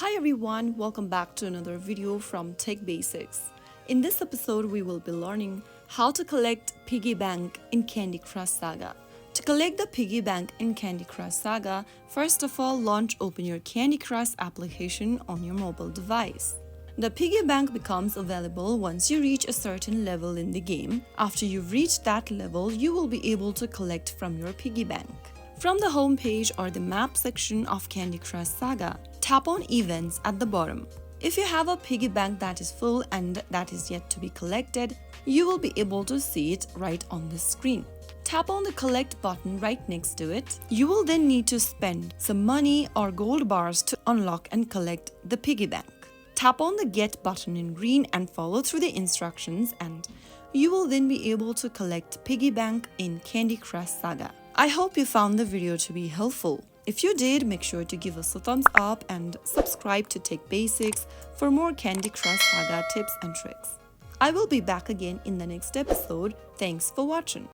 Hi everyone, welcome back to another video from Tech Basics. In this episode, we will be learning how to collect Piggy Bank in Candy Crush Saga. To collect the Piggy Bank in Candy Crush Saga, first of all, open your Candy Crush application on your mobile device. The Piggy Bank becomes available once you reach a certain level in the game. After you've reached that level, you will be able to collect from your Piggy Bank. From the home page or the map section of Candy Crush Saga, tap on Events at the bottom. If you have a piggy bank that is full and that is yet to be collected, you will be able to see it right on the screen. Tap on the Collect button right next to it. You will then need to spend some money or gold bars to unlock and collect the piggy bank. Tap on the Get button in green and follow through the instructions, and you will then be able to collect Piggy Bank in Candy Crush Saga. I hope you found the video to be helpful. If you did, make sure to give us a thumbs up and subscribe to Tech Basics for more Candy Crush Saga tips and tricks. I will be back again in the next episode. Thanks for watching.